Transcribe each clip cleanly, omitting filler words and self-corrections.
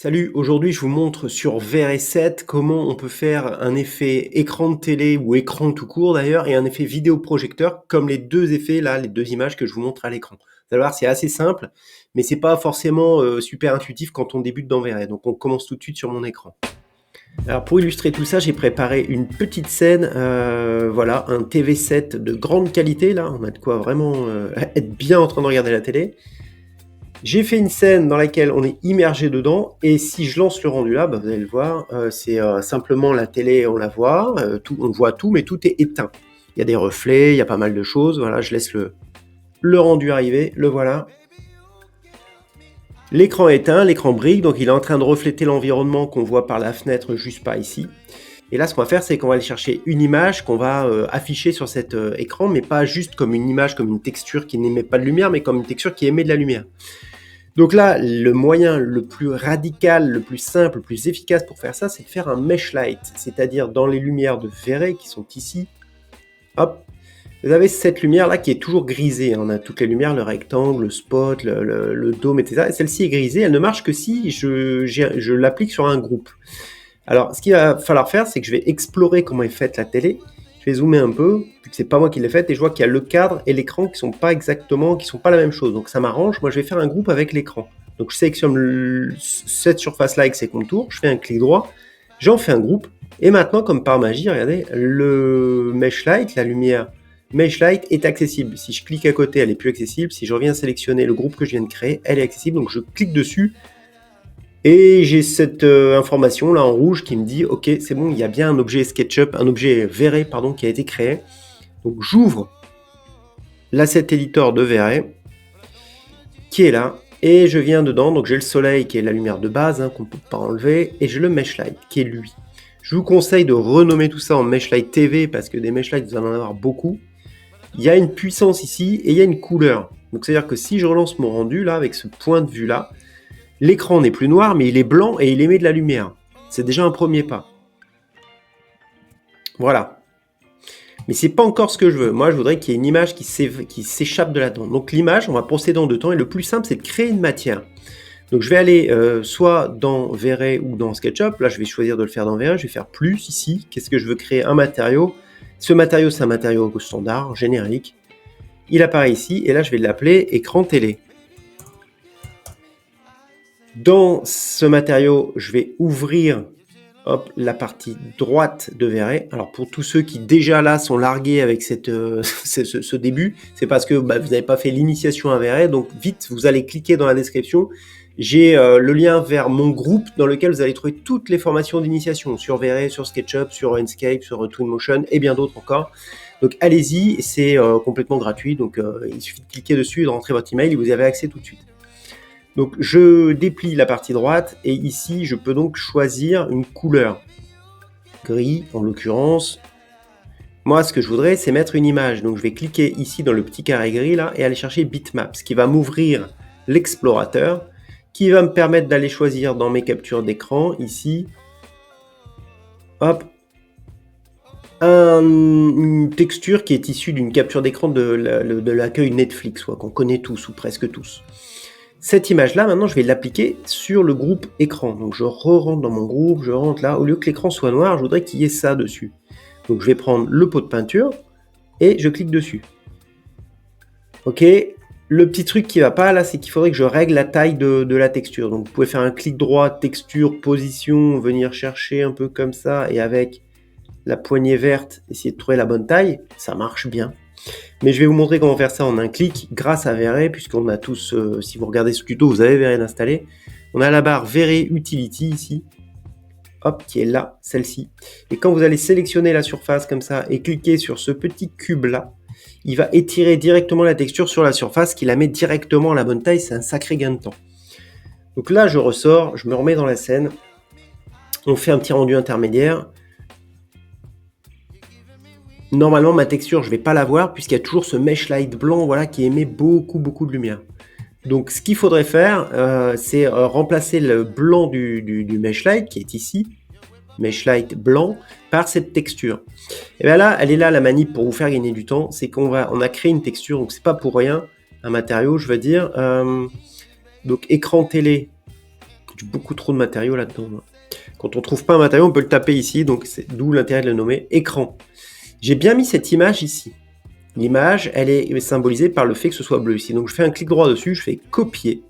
Salut, aujourd'hui je vous montre sur VR7 comment on peut faire un effet écran de télé ou écran tout court d'ailleurs et un effet vidéoprojecteur comme les deux effets là, les deux images que je vous montre à l'écran. Vous allez voir, c'est assez simple, mais c'est pas forcément super intuitif quand on débute dans VR. Donc on commence tout de suite sur mon écran. Alors pour illustrer tout ça, j'ai préparé une petite scène, voilà, un TV7 de grande qualité là, on a de quoi vraiment être bien en train de regarder la télé. J'ai fait une scène dans laquelle on est immergé dedans et si je lance le rendu là, vous allez le voir, c'est simplement la télé, on la voit, on voit tout, mais tout est éteint. Il y a des reflets, il y a pas mal de choses. Voilà, je laisse le rendu arriver, le voilà. L'écran est éteint, l'écran brille, donc il est en train de refléter l'environnement qu'on voit par la fenêtre juste par ici. Et là, ce qu'on va faire, c'est qu'on va aller chercher une image qu'on va afficher sur cet écran, mais pas juste comme une image, comme une texture qui n'émet pas de lumière, mais comme une texture qui émet de la lumière. Donc là, le moyen le plus radical, le plus simple, le plus efficace pour faire ça, c'est de faire un mesh light, c'est-à-dire dans les lumières de Verret qui sont ici, hop, vous avez cette lumière-là qui est toujours grisée. On a toutes les lumières, le rectangle, le spot, le dôme, etc. Et celle-ci est grisée, elle ne marche que si je l'applique sur un groupe. Alors, ce qu'il va falloir faire, c'est que je vais explorer comment est faite la télé. Je vais zoomer un peu, vu que c'est pas moi qui l'ai faite, et je vois qu'il y a le cadre et l'écran qui sont pas la même chose. Donc ça m'arrange. Moi, je vais faire un groupe avec l'écran. Donc je sélectionne cette surface-là avec ses contours, je fais un clic droit, j'en fais un groupe, et maintenant, comme par magie, regardez, le mesh light, la lumière mesh light est accessible. Si je clique à côté, elle est plus accessible. Si je reviens sélectionner le groupe que je viens de créer, elle est accessible. Donc je clique dessus. Et j'ai cette information là en rouge qui me dit ok, c'est bon, il y a bien un objet SketchUp, un objet Verret pardon, qui a été créé. Donc j'ouvre l'asset editor de Verret qui est là et je viens dedans. Donc j'ai le soleil qui est la lumière de base qu'on ne peut pas enlever et j'ai le mesh light qui est lui. Je vous conseille de renommer tout ça en mesh light TV parce que des mesh lights vous allez en avoir beaucoup. Il y a une puissance ici et il y a une couleur. Donc c'est à dire que si je relance mon rendu là avec ce point de vue là, l'écran n'est plus noir, mais il est blanc et il émet de la lumière. C'est déjà un premier pas. Voilà. Mais c'est pas encore ce que je veux. Moi, je voudrais qu'il y ait une image qui s'échappe de là-dedans. Donc l'image, on va procéder en deux temps. Et le plus simple, c'est de créer une matière. Donc je vais aller soit dans Verret ou dans SketchUp. Là, je vais choisir de le faire dans Verret. Je vais faire plus ici. Qu'est-ce que je veux créer? Un matériau. Ce matériau, c'est un matériau standard, générique. Il apparaît ici. Et là, je vais l'appeler écran télé. Dans ce matériau, je vais ouvrir la partie droite de Verret. Alors pour tous ceux qui déjà là sont largués avec ce début, c'est parce que vous n'avez pas fait l'initiation à Verret, donc vite vous allez cliquer dans la description. J'ai le lien vers mon groupe dans lequel vous allez trouver toutes les formations d'initiation sur Verret, sur SketchUp, sur Enscape, sur Twinmotion et bien d'autres encore. Donc allez-y, c'est complètement gratuit, donc il suffit de cliquer dessus et de rentrer votre email et vous y avez accès tout de suite. Donc je déplie la partie droite et ici je peux donc choisir une couleur. Gris en l'occurrence. Moi ce que je voudrais c'est mettre une image. Donc je vais cliquer ici dans le petit carré gris là et aller chercher bitmap, ce qui va m'ouvrir l'explorateur qui va me permettre d'aller choisir dans mes captures d'écran ici hop, une texture qui est issue d'une capture d'écran de l'accueil Netflix, qu'on connaît tous ou presque tous. Cette image-là, maintenant, je vais l'appliquer sur le groupe écran. Donc, je re-rentre dans mon groupe, je rentre là. Au lieu que l'écran soit noir, je voudrais qu'il y ait ça dessus. Donc, je vais prendre le pot de peinture et je clique dessus. Ok. Le petit truc qui va pas là, c'est qu'il faudrait que je règle la taille de la texture. Donc, vous pouvez faire un clic droit, texture, position, venir chercher un peu comme ça et avec la poignée verte, essayer de trouver la bonne taille. Ça marche bien. Mais je vais vous montrer comment faire ça en un clic grâce à Verret, puisqu'on a tous, si vous regardez ce tuto, vous avez Verret installé. On a la barre Verret Utility ici, hop, qui est là, celle-ci. Et quand vous allez sélectionner la surface comme ça et cliquer sur ce petit cube là, il va étirer directement la texture sur la surface, qui la met directement à la bonne taille. C'est un sacré gain de temps. Donc là, je ressors, je me remets dans la scène. On fait un petit rendu intermédiaire. Normalement, ma texture, je ne vais pas la voir puisqu'il y a toujours ce mesh light blanc qui émet beaucoup de lumière. Donc, ce qu'il faudrait faire, c'est remplacer le blanc du mesh light qui est ici, mesh light blanc, par cette texture. Et bien là, elle est là la manip pour vous faire gagner du temps. C'est on a créé une texture, donc c'est pas pour rien, un matériau, je veux dire. Donc, écran télé, J'ai beaucoup trop de matériaux là-dedans. Moi. Quand on trouve pas un matériau, on peut le taper ici, donc c'est d'où l'intérêt de le nommer écran. J'ai bien mis cette image ici. L'image, elle est symbolisée par le fait que ce soit bleu ici. Donc je fais un clic droit dessus, je fais copier,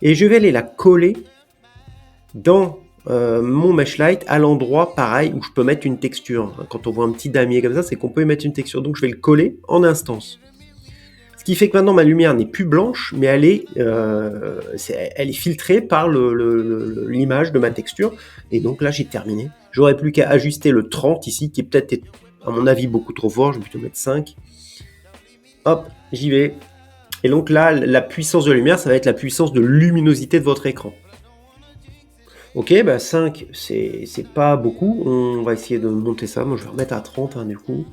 et je vais aller la coller dans mon mesh light à l'endroit pareil où je peux mettre une texture. Quand on voit un petit damier comme ça, c'est qu'on peut y mettre une texture. Donc je vais le coller en instance. Ce qui fait que maintenant ma lumière n'est plus blanche, mais elle est filtrée par l'image de ma texture. Et donc là j'ai terminé. J'aurais plus qu'à ajuster le 30 ici, qui est peut-être à mon avis beaucoup trop fort. Je vais plutôt mettre 5. Hop, j'y vais. Et donc là, la puissance de lumière, ça va être la puissance de luminosité de votre écran. Ok, 5, c'est pas beaucoup. On va essayer de monter ça. Moi, je vais remettre à 30, du coup.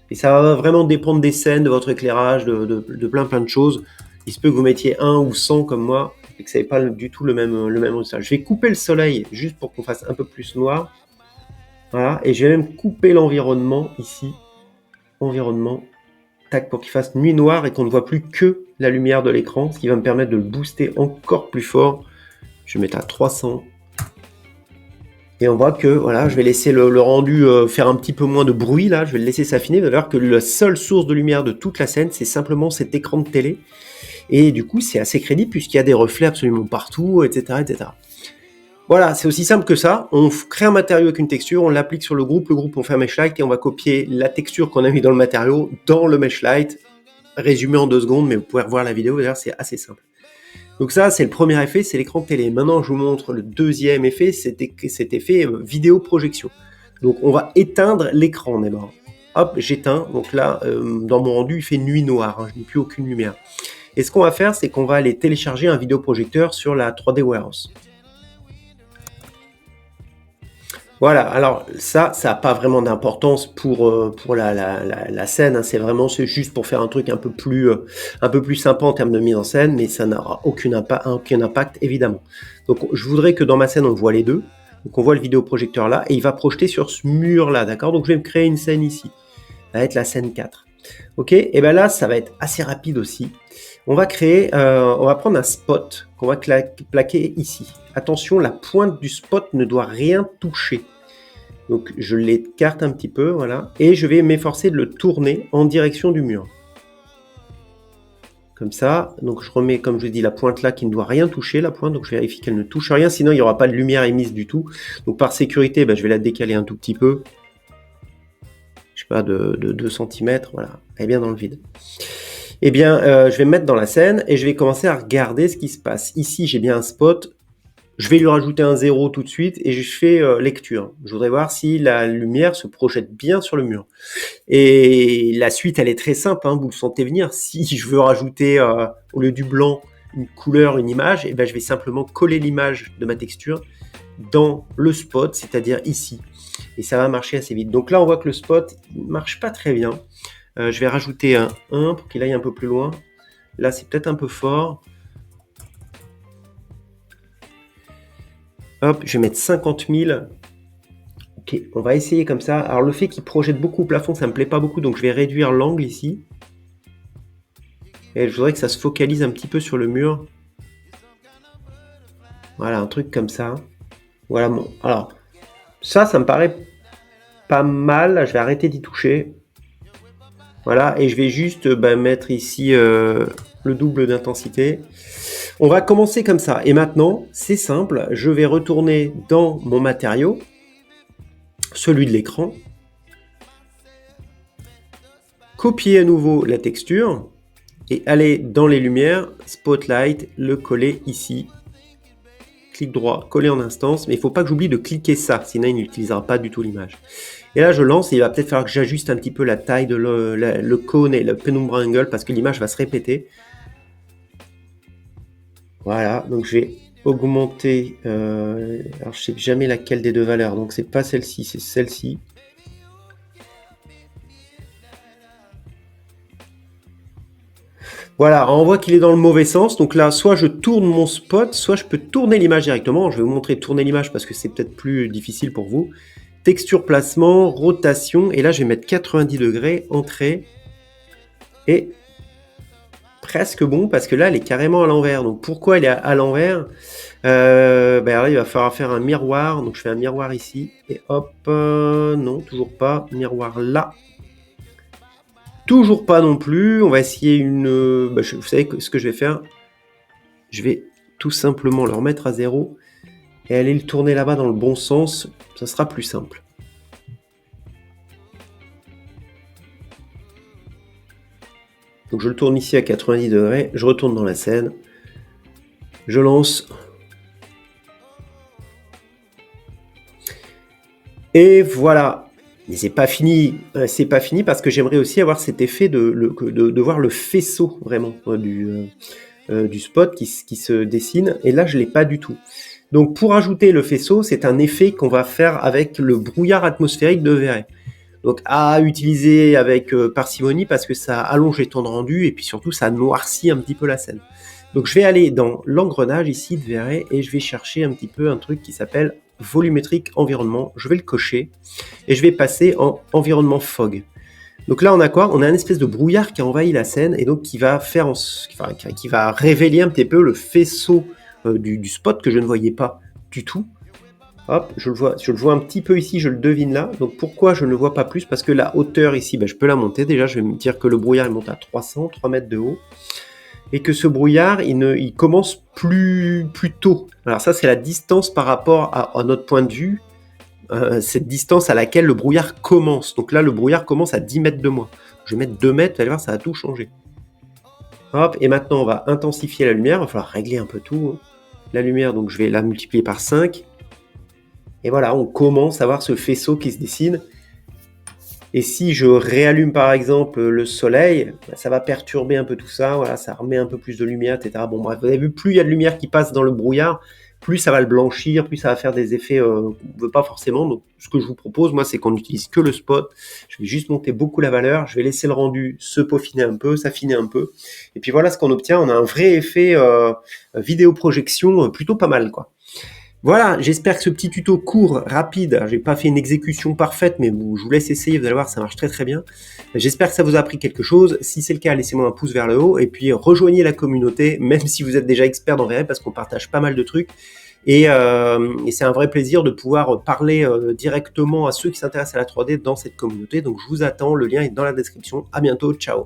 Et ça va vraiment dépendre des scènes, de votre éclairage, de plein de choses. Il se peut que vous mettiez 1 ou 100 comme moi, et que ça n'ait pas du tout le même résultat. Je vais couper le soleil, juste pour qu'on fasse un peu plus noir. Voilà, et je vais même couper l'environnement ici. Environnement. Tac, pour qu'il fasse nuit noire et qu'on ne voit plus que la lumière de l'écran, ce qui va me permettre de le booster encore plus fort. Je vais mettre à 300. Et on voit que voilà, je vais laisser le rendu faire un petit peu moins de bruit là, je vais le laisser s'affiner. Vous allez voir que la seule source de lumière de toute la scène, c'est simplement cet écran de télé. Et du coup, c'est assez crédible puisqu'il y a des reflets absolument partout, etc. etc. Voilà, c'est aussi simple que ça. On crée un matériau avec une texture, on l'applique sur le groupe, on fait un mesh light et on va copier la texture qu'on a mis dans le matériau dans le mesh light, résumé en 2 secondes, mais vous pouvez revoir la vidéo, d'ailleurs c'est assez simple. Donc ça, c'est le premier effet, c'est l'écran de télé. Maintenant, je vous montre le deuxième effet, cet effet vidéo projection. Donc on va éteindre l'écran d'abord. Hop, j'éteins. Donc là, dans mon rendu, il fait nuit noire, je n'ai plus aucune lumière. Et ce qu'on va faire, c'est qu'on va aller télécharger un vidéoprojecteur sur la 3D Warehouse. Voilà, alors ça n'a pas vraiment d'importance pour la scène, c'est juste pour faire un truc un peu plus sympa en termes de mise en scène, mais ça n'aura aucun impact évidemment. Donc je voudrais que dans ma scène on voit les deux, donc on voit le vidéoprojecteur là, et il va projeter sur ce mur là, d'accord? Donc je vais me créer une scène ici, ça va être la scène 4. Ok, et bien là ça va être assez rapide aussi. On va prendre un spot qu'on va plaquer ici. Attention, la pointe du spot ne doit rien toucher. Donc je l'écarte un petit peu, voilà. Et je vais m'efforcer de le tourner en direction du mur. Comme ça, donc je remets, comme je dis, la pointe là qui ne doit rien toucher, la pointe, donc je vérifie qu'elle ne touche rien, sinon il n'y aura pas de lumière émise du tout. Donc par sécurité, je vais la décaler un tout petit peu. Je sais pas, de 2 cm, voilà. Elle est bien dans le vide. Eh bien, je vais me mettre dans la scène et je vais commencer à regarder ce qui se passe. Ici, j'ai bien un spot. Je vais lui rajouter un 0 tout de suite et je fais lecture. Je voudrais voir si la lumière se projette bien sur le mur. Et la suite, elle est très simple, vous le sentez venir. Si je veux rajouter, au lieu du blanc, une couleur, une image, je vais simplement coller l'image de ma texture dans le spot, c'est-à-dire ici. Et ça va marcher assez vite. Donc là, on voit que le spot ne marche pas très bien. Je vais rajouter un 1 pour qu'il aille un peu plus loin. Là, c'est peut-être un peu fort. Hop, je vais mettre 50 000. Ok, on va essayer comme ça. Alors, le fait qu'il projette beaucoup au plafond, ça me plaît pas beaucoup. Donc, je vais réduire l'angle ici. Et je voudrais que ça se focalise un petit peu sur le mur. Voilà, un truc comme ça. Voilà, bon. Alors, ça me paraît pas mal. Je vais arrêter d'y toucher. Voilà, et je vais juste mettre ici le double d'intensité. On va commencer comme ça. Et maintenant, c'est simple, je vais retourner dans mon matériau, celui de l'écran, copier à nouveau la texture et aller dans les lumières, Spotlight, le coller ici. Clic droit, coller en instance, mais il ne faut pas que j'oublie de cliquer ça, sinon il n'utilisera pas du tout l'image. Et là je lance et il va peut-être falloir que j'ajuste un petit peu la taille de le cône et le penumbra angle parce que l'image va se répéter. Voilà, donc je vais augmenter, alors je sais jamais laquelle des deux valeurs, donc c'est pas celle-ci, c'est celle-ci. Voilà, on voit qu'il est dans le mauvais sens, donc là soit je tourne mon spot, soit je peux tourner l'image directement. Je vais vous montrer tourner l'image parce que c'est peut-être plus difficile pour vous. Texture, placement, rotation, et là je vais mettre 90 degrés, entrée, et presque bon parce que là, elle est carrément à l'envers. Donc pourquoi elle est à l'envers? Alors là, il va falloir faire un miroir. Donc je fais un miroir ici. Et hop, non, toujours pas. Miroir là. Toujours pas non plus. On va essayer une... vous savez ce que je vais faire? Je vais tout simplement le remettre à 0 et aller le tourner là-bas dans le bon sens. Ça sera plus simple. Donc je le tourne ici à 90 degrés. Je retourne dans la scène. Je lance. Et voilà. Mais c'est pas fini. C'est pas fini parce que j'aimerais aussi avoir cet effet de voir le faisceau vraiment du spot qui se dessine. Et là, je l'ai pas du tout. Donc pour ajouter le faisceau, c'est un effet qu'on va faire avec le brouillard atmosphérique de Verret. Donc à utiliser avec parcimonie parce que ça allonge les temps de rendu et puis surtout ça noircit un petit peu la scène. Donc je vais aller dans l'engrenage ici de Verret et je vais chercher un petit peu un truc qui s'appelle volumétrique environnement. Je vais le cocher et je vais passer en environnement fog. Donc là on a quoi? On a une espèce de brouillard qui envahit la scène et donc qui va révéler un petit peu le faisceau du spot que je ne voyais pas du tout. Hop, je le vois un petit peu ici, je le devine là. Donc pourquoi je ne le vois pas plus? Parce que la hauteur ici, je peux la monter. Déjà, je vais me dire que le brouillard il monte à 300 mètres de haut. Et que ce brouillard, il commence plus tôt. Alors ça, c'est la distance par rapport à notre point de vue. Cette distance à laquelle le brouillard commence. Donc là, le brouillard commence à 10 mètres de moi. Je vais mettre 2 mètres, vous allez voir, ça va tout changer. Hop, et maintenant, on va intensifier la lumière. Il va falloir régler un peu tout. La lumière, donc je vais la multiplier par 5. Et voilà, on commence à voir ce faisceau qui se dessine. Et si je réallume par exemple le soleil, ça va perturber un peu tout ça. Voilà, ça remet un peu plus de lumière, etc. Bon bref, vous avez vu, plus il y a de lumière qui passe dans le brouillard, plus ça va le blanchir, plus ça va faire des effets qu'on ne veut pas forcément. Donc ce que je vous propose, moi, c'est qu'on n'utilise que le spot. Je vais juste monter beaucoup la valeur. Je vais laisser le rendu se peaufiner un peu, s'affiner un peu. Et puis voilà ce qu'on obtient. On a un vrai effet vidéo-projection plutôt pas mal, quoi. Voilà, j'espère que ce petit tuto court, rapide, j'ai pas fait une exécution parfaite, mais je vous laisse essayer, vous allez voir, ça marche très très bien. J'espère que ça vous a appris quelque chose. Si c'est le cas, laissez-moi un pouce vers le haut, et puis rejoignez la communauté, même si vous êtes déjà expert dans Verret, parce qu'on partage pas mal de trucs. Et c'est un vrai plaisir de pouvoir parler directement à ceux qui s'intéressent à la 3D dans cette communauté. Donc je vous attends, le lien est dans la description. À bientôt, ciao.